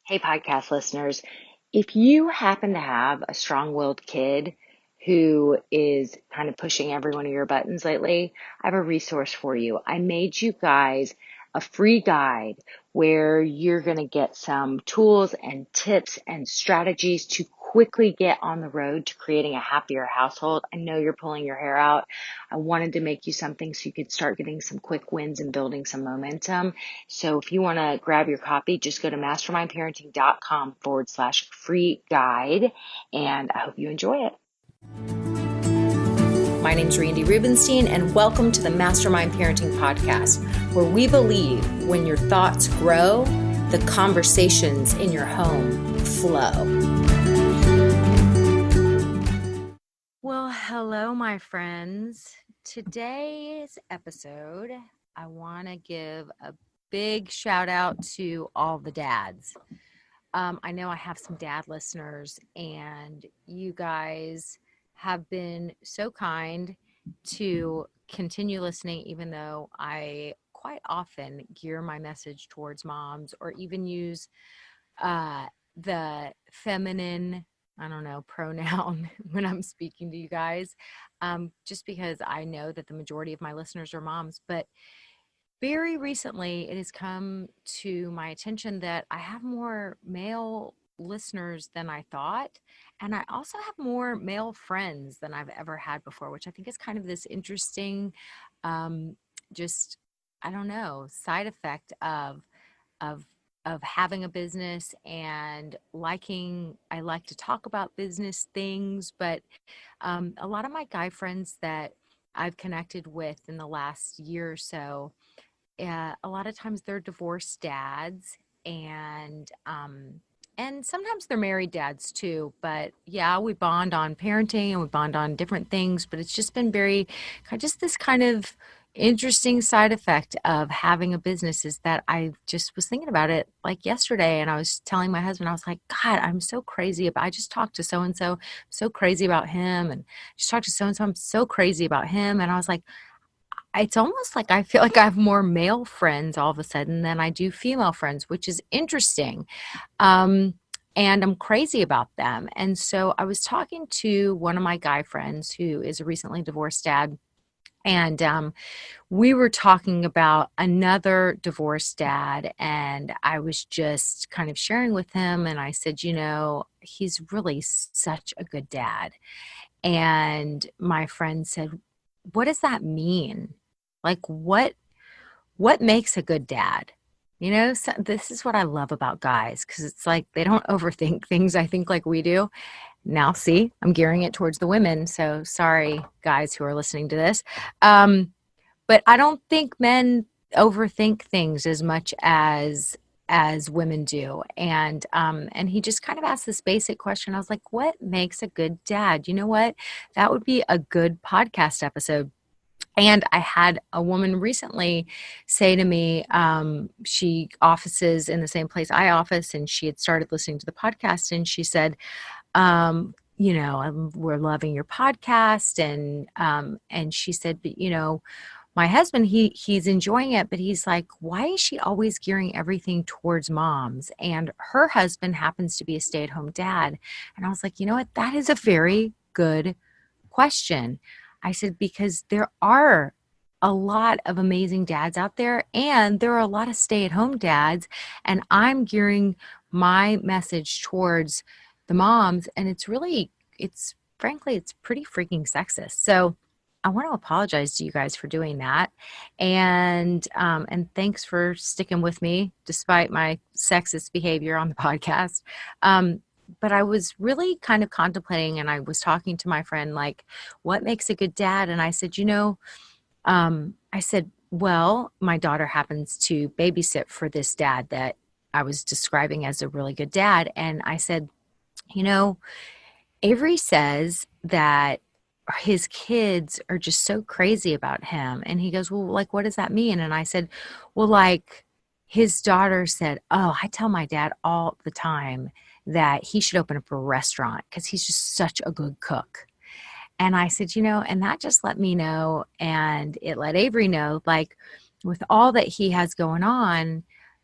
Hey, podcast listeners. If you happen to have a strong-willed kid who is kind of pushing every one of your buttons lately, I have a resource for you. I made you guys a free guide where you're going to get some tools and tips and strategies to quickly get on the road to creating a happier household. I know you're pulling your hair out. I wanted to make you something so you could start getting some quick wins and building some momentum. So if you want to grab your copy, just go to mastermindparenting.com/free guide. And I hope you enjoy it. My name's Randy Rubenstein, and welcome to the Mastermind Parenting Podcast, where we believe when your thoughts grow, the conversations in your home flow. Well, hello, my friends. Today's episode, I want to give a big shout out to all the dads. I know I have some dad listeners, and you guys have been so kind to continue listening, even though I quite often gear my message towards moms or even use the feminine, pronoun when I'm speaking to you guys, just because I know that the majority of my listeners are moms. But very recently, it has come to my attention that I have more male listeners than I thought. And I also have more male friends than I've ever had before, which I think is kind of this interesting, um, just, I don't know, side effect of of having a business and I like to talk about business things, but a lot of my guy friends that I've connected with in the last year or so, a lot of times they're divorced dads, and sometimes they're married dads too. But yeah, we bond on parenting and we bond on different things, but it's just been just this kind of interesting side effect of having a business is that I just was thinking about it like yesterday, and I was telling my husband, I was like, God, I'm so crazy about, I just talked to so and so, so crazy about him, and just talked to so and so, I'm so crazy about him. And I was like, it's almost like I feel like I have more male friends all of a sudden than I do female friends, which is interesting. Um, and I'm crazy about them. And so I was talking to one of my guy friends who is a recently divorced dad. And we were talking about another divorced dad. And I was just kind of sharing with him. And I said, he's really such a good dad. And my friend said, what does that mean? Like what makes a good dad? So this is what I love about guys, because it's like they don't overthink things, I think, like we do. Now, see, I'm gearing it towards the women, so sorry, guys who are listening to this. But I don't think men overthink things as much as women do. And he just kind of asked this basic question. I was like, what makes a good dad? You know what? That would be a good podcast episode. And I had a woman recently say to me, she offices in the same place I office, and she had started listening to the podcast, and she said, we're loving your podcast. And she said, but my husband, he's enjoying it, but he's like, why is she always gearing everything towards moms? And her husband happens to be a stay-at-home dad. And I was like, you know what? That is a very good question. I said, because there are a lot of amazing dads out there, and there are a lot of stay-at-home dads, and I'm gearing my message towards the moms, and frankly, it's pretty freaking sexist. So I want to apologize to you guys for doing that, and thanks for sticking with me despite my sexist behavior on the podcast. But I was really kind of contemplating, and I was talking to my friend, like, what makes a good dad? And I said, well, my daughter happens to babysit for this dad that I was describing as a really good dad. And I said, Avery says that his kids are just so crazy about him. And he goes, well, like, what does that mean? And I said, well, like, his daughter said, oh, I tell my dad all the time that he should open up a restaurant because he's just such a good cook. And I said, and that just let me know, and it let Avery know, like, with all that he has going on,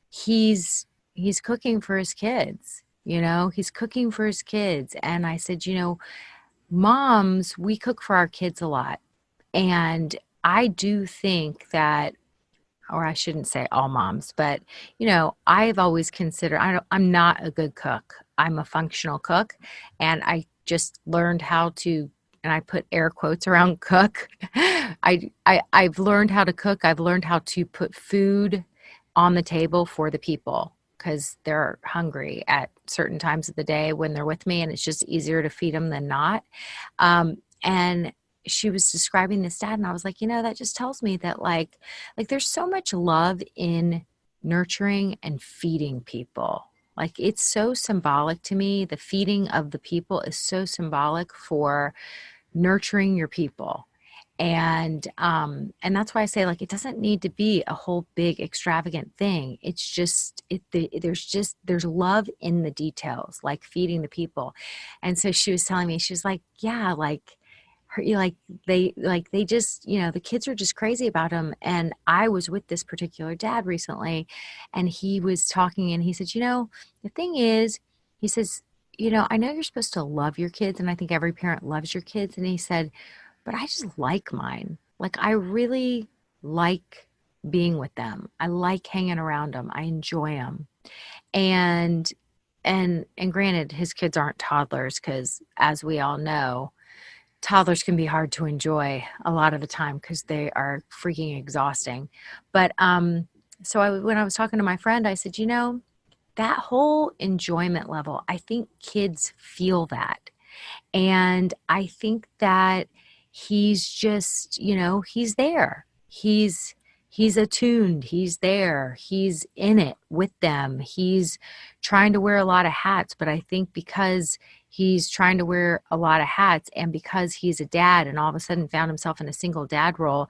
he's he's cooking for his kids. He's cooking for his kids. And I said, moms, we cook for our kids a lot. And I do think that, or I shouldn't say all moms, but I've always considered I'm not a good cook. I'm a functional cook, and I just learned how to, and I put air quotes around cook. I've learned how to cook. I've learned how to put food on the table for the people because they're hungry at certain times of the day when they're with me, and it's just easier to feed them than not. And she was describing this dad, and I was like, that just tells me that like there's so much love in nurturing and feeding people. Like it's so symbolic to me. The feeding of the people is so symbolic for nurturing your people. And that's why I say like it doesn't need to be a whole big extravagant thing. It's just there's love in the details, like feeding the people. And so she was telling me, she was like, yeah, like her, they just, the kids are just crazy about him. And I was with this particular dad recently, and he was talking, and he said, the thing is, he says, I know you're supposed to love your kids, and I think every parent loves your kids. And he said, but I just like mine. Like I really like being with them. I like hanging around them. I enjoy them. And and granted, his kids aren't toddlers because, as we all know, toddlers can be hard to enjoy a lot of the time because they are freaking exhausting. But when I was talking to my friend, I said, that whole enjoyment level, I think kids feel that. And I think that he's just, he's there. He's attuned. He's there. He's in it with them. He's trying to wear a lot of hats, but I think because he's trying to wear a lot of hats and because he's a dad and all of a sudden found himself in a single dad role,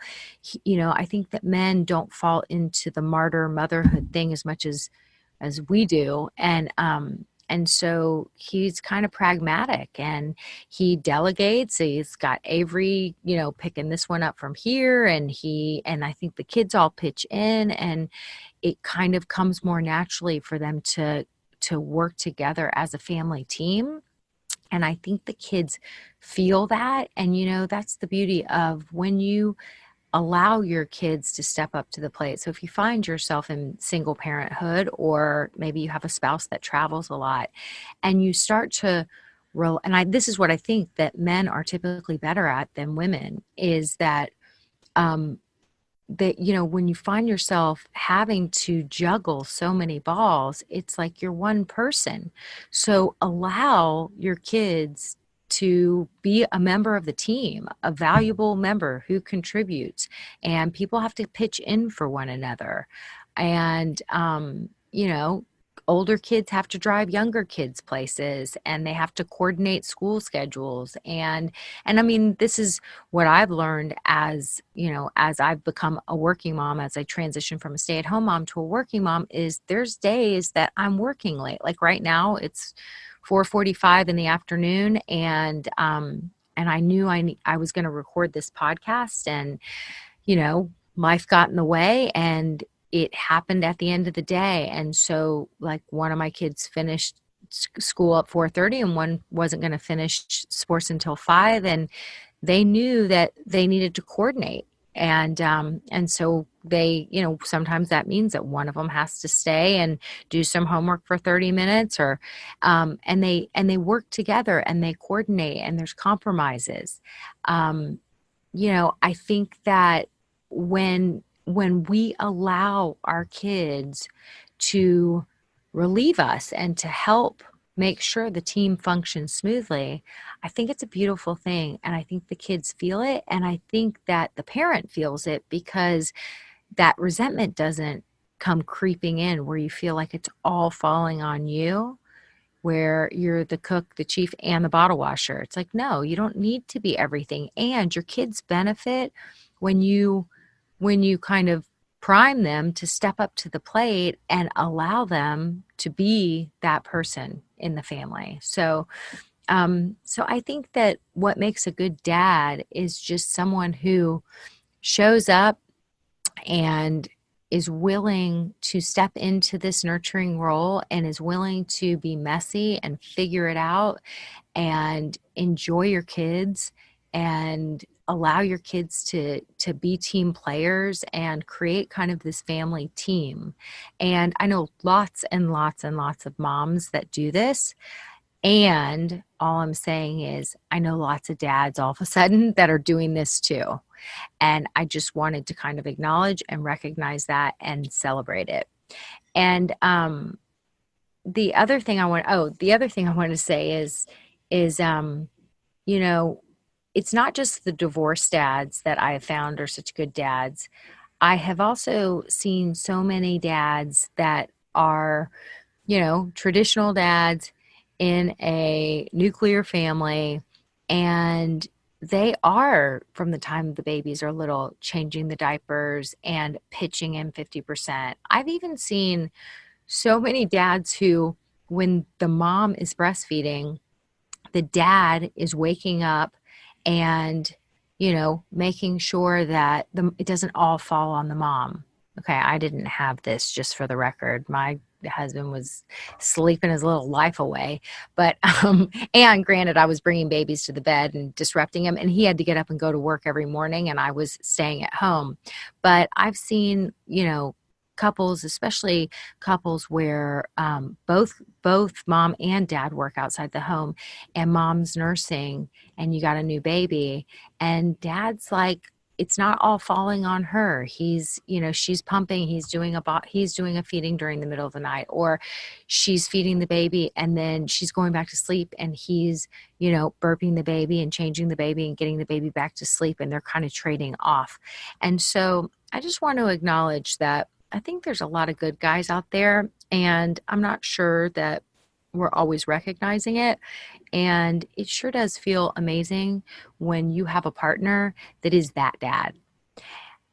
I think that men don't fall into the martyr motherhood thing as much as we do. And so he's kind of pragmatic and he delegates. He's got Avery, picking this one up from here. And I think the kids all pitch in, and it kind of comes more naturally for them to work together as a family team. And I think the kids feel that. And, that's the beauty of when you allow your kids to step up to the plate. So if you find yourself in single parenthood, or maybe you have a spouse that travels a lot, and you start to this is what I think that men are typically better at than women, is that when you find yourself having to juggle so many balls, it's like you're one person. So allow your kids to be a member of the team, a valuable member who contributes, and people have to pitch in for one another. And, older kids have to drive younger kids places, and they have to coordinate school schedules. And I mean, this is what I've learned as I've become a working mom, as I transition from a stay-at-home mom to a working mom, is there's days that I'm working late. Like right now it's 4:45 in the afternoon, and I knew I was going to record this podcast, and life got in the way, and it happened at the end of the day. And so like one of my kids finished school at 4:30, and one wasn't going to finish sports until 5, and they knew that they needed to coordinate. And so they, sometimes that means that one of them has to stay and do some homework for 30 minutes, or and they work together and they coordinate, and there's compromises. I think that when we allow our kids to relieve us and to help make sure the team functions smoothly, I think it's a beautiful thing. And I think the kids feel it. And I think that the parent feels it, because that resentment doesn't come creeping in where you feel like it's all falling on you, where you're the cook, the chief, and the bottle washer. It's like, no, you don't need to be everything. And your kids benefit when you kind of prime them to step up to the plate and allow them to be that person in the family. So I think that what makes a good dad is just someone who shows up and is willing to step into this nurturing role and is willing to be messy and figure it out and enjoy your kids and allow your kids to be team players and create kind of this family team. And I know lots and lots and lots of moms that do this. And all I'm saying is, I know lots of dads all of a sudden that are doing this too. And I just wanted to kind of acknowledge and recognize that and celebrate it. And the other thing I want to say is, you know, it's not just the divorced dads that I have found are such good dads. I have also seen so many dads that are, traditional dads in a nuclear family, and they are, from the time the babies are little, changing the diapers and pitching in 50%. I've even seen so many dads who, when the mom is breastfeeding, the dad is waking up and making sure that it doesn't all fall on the mom. Okay, I didn't have this, just for the record. My husband was sleeping his little life away, but and granted, I was bringing babies to the bed and disrupting him, and he had to get up and go to work every morning, and I was staying at home. But I've seen couples, especially couples where both mom and dad work outside the home, and mom's nursing, and you got a new baby, and dad's like, it's not all falling on her. She's pumping, he's doing a feeding during the middle of the night, or she's feeding the baby and then she's going back to sleep, and he's burping the baby and changing the baby and getting the baby back to sleep, and they're kind of trading off. And so I just want to acknowledge that I think there's a lot of good guys out there, and I'm not sure that we're always recognizing it. And it sure does feel amazing when you have a partner that is that dad.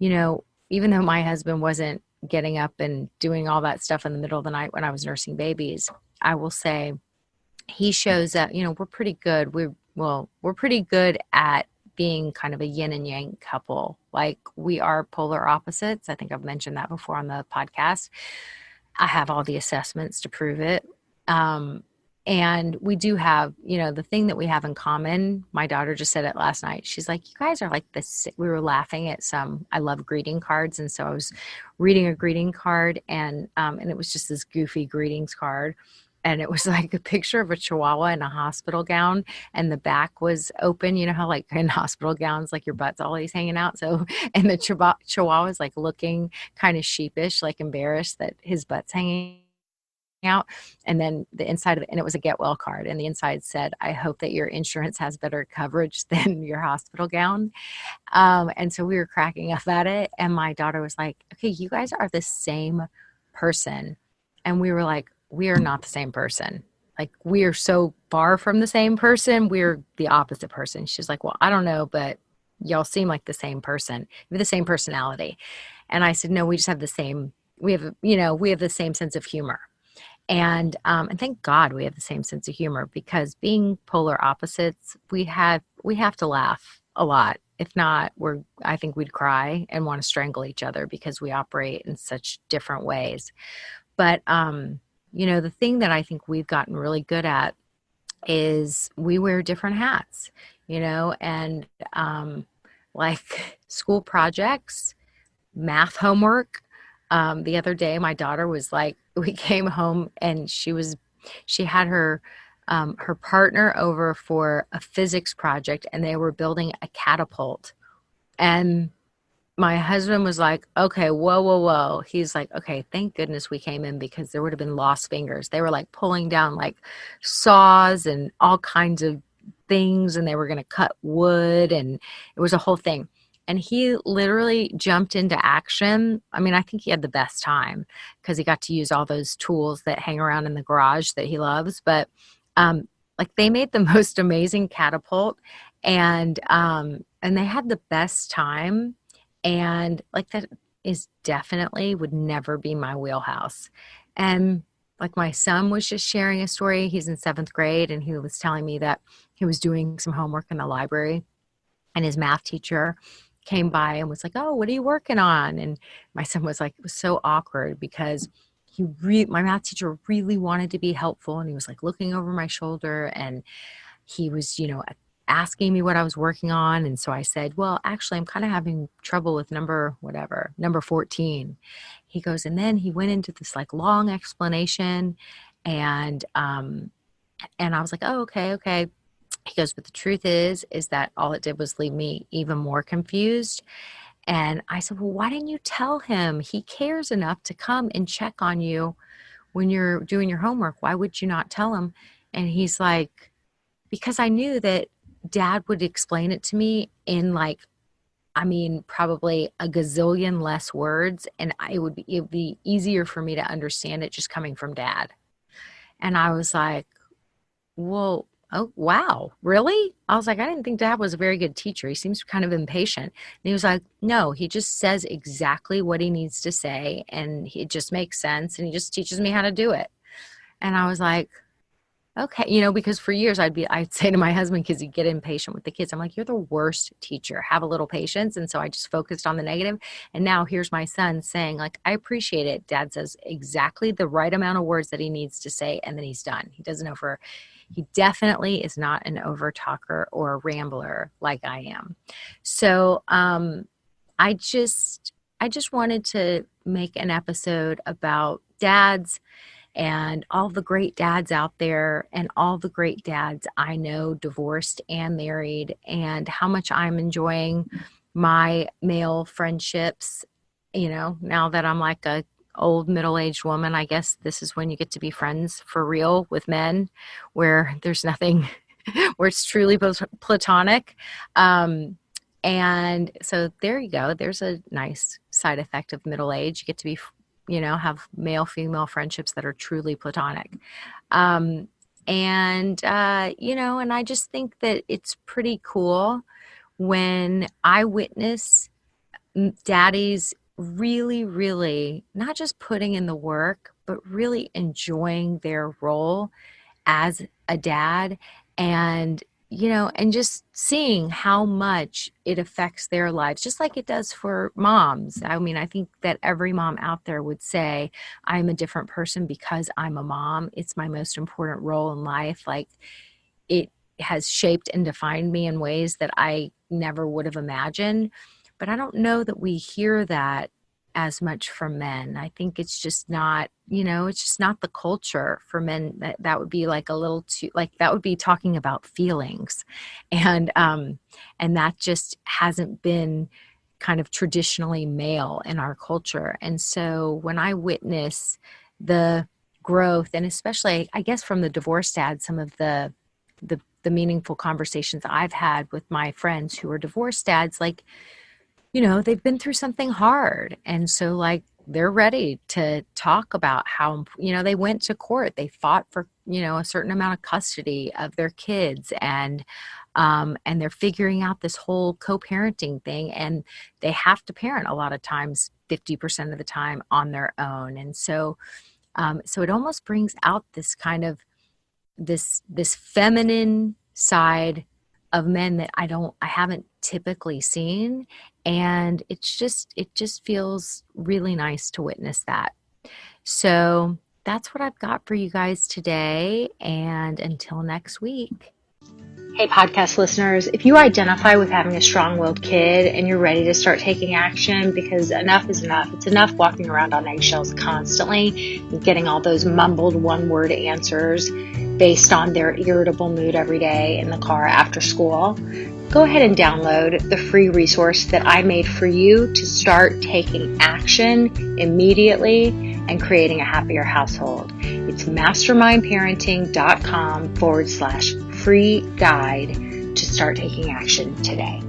Even though my husband wasn't getting up and doing all that stuff in the middle of the night when I was nursing babies, I will say he shows up. We're pretty good. We're pretty good at being kind of a yin and yang couple. Like, we are polar opposites. I think I've mentioned that before on the podcast. I have all the assessments to prove it. And we do have, the thing that we have in common. My daughter just said it last night. She's like, you guys are like this. We were laughing at I love greeting cards. And so I was reading a greeting card, and it was just this goofy greetings card. And it was like a picture of a chihuahua in a hospital gown, and the back was open. You know how, like, in hospital gowns, like, your butt's always hanging out. So, and the chihuahua is like looking kind of sheepish, like embarrassed that his butt's hanging out. And then the inside of it, and it was a get well card, and the inside said, I hope that your insurance has better coverage than your hospital gown. And so we were cracking up at it, and my daughter was like, okay, you guys are the same person. And we were like, we are not the same person. Like, we are so far from the same person. We're the opposite person. She's like, well, I don't know, but y'all seem like the same person. We have the same personality. And I said, no, we just have we have the same sense of humor. And thank God we have the same sense of humor, because being polar opposites, we have to laugh a lot. If not, I think we'd cry and want to strangle each other, because we operate in such different ways. But, the thing that I think we've gotten really good at is we wear different hats, and like school projects, math homework. The other day, my daughter was like, we came home, and she had her partner over for a physics project, and they were building a catapult. And my husband was like, okay, whoa, whoa, whoa. He's like, okay, thank goodness we came in, because there would have been lost fingers. They were like pulling down like saws and all kinds of things, and they were going to cut wood, and it was a whole thing. And he literally jumped into action. I mean, I think he had the best time, because he got to use all those tools that hang around in the garage that he loves. But like, they made the most amazing catapult, and they had the best time. And like, that is definitely would never be my wheelhouse. And like, my son was just sharing a story. He's in 7th grade, and he was telling me that he was doing some homework in the library, and his math teacher came by and was like, "Oh, what are you working on?" And my son was like, it was so awkward because my math teacher really wanted to be helpful, and he was like looking over my shoulder, and he was, asking me what I was working on. And so I said, "Well, actually, I'm kind of having trouble with number 14." He goes, and then he went into this like long explanation, and I was like, "Oh, okay, okay." He goes, "But the truth is that all it did was leave me even more confused." And I said, "Well, why didn't you tell him? He cares enough to come and check on you when you're doing your homework. Why would you not tell him?" And he's like, "Because I knew that Dad would explain it to me in like, I mean, probably a gazillion less words, and it would be easier for me to understand it just coming from Dad." And I was like, "Well, oh, wow, really?" I was like, "I didn't think Dad was a very good teacher. He seems kind of impatient." And he was like, "No, he just says exactly what he needs to say, and it just makes sense, and he just teaches me how to do it." And I was like, "Okay," because for years I'd say to my husband, because he'd get impatient with the kids, I'm like, "You're the worst teacher. Have a little patience." And so I just focused on the negative. And now here's my son saying, like, "I appreciate it. Dad says exactly the right amount of words that he needs to say, and then he's done. He definitely is not an over talker or a rambler like I am." So I just wanted to make an episode about dads and all the great dads out there, and all the great dads I know, divorced and married, and how much I'm enjoying my male friendships. Now that I'm like a old middle-aged woman, I guess this is when you get to be friends for real with men, where there's nothing, where it's truly platonic. And so there you go. There's a nice side effect of middle age. You get to be, have male female friendships that are truly platonic. And I just think that it's pretty cool when I witness daddies really, really not just putting in the work, but really enjoying their role as a dad, and and just seeing how much it affects their lives, just like it does for moms. I mean, I think that every mom out there would say, "I'm a different person because I'm a mom. It's my most important role in life. Like, it has shaped and defined me in ways that I never would have imagined." But I don't know that we hear that as much from men. I think it's just not, it's just not the culture for men. That would be like a little too, like that would be talking about feelings. And that just hasn't been kind of traditionally male in our culture. And so when I witness the growth, and especially, I guess, from the divorced dad, some of the meaningful conversations I've had with my friends who are divorced dads, like, they've been through something hard. And so like they're ready to talk about how, they went to court, they fought for, a certain amount of custody of their kids, and they're figuring out this whole co-parenting thing, and they have to parent a lot of times 50% of the time on their own. And so it almost brings out this kind of this feminine side of men that I haven't typically seen. And it just feels really nice to witness that. So that's what I've got for you guys today. And until next week. Hey, podcast listeners, if you identify with having a strong-willed kid and you're ready to start taking action, because enough is enough. It's enough walking around on eggshells constantly and getting all those mumbled one-word answers based on their irritable mood every day in the car after school. Go ahead and download the free resource that I made for you to start taking action immediately and creating a happier household. It's mastermindparenting.com/free guide to start taking action today.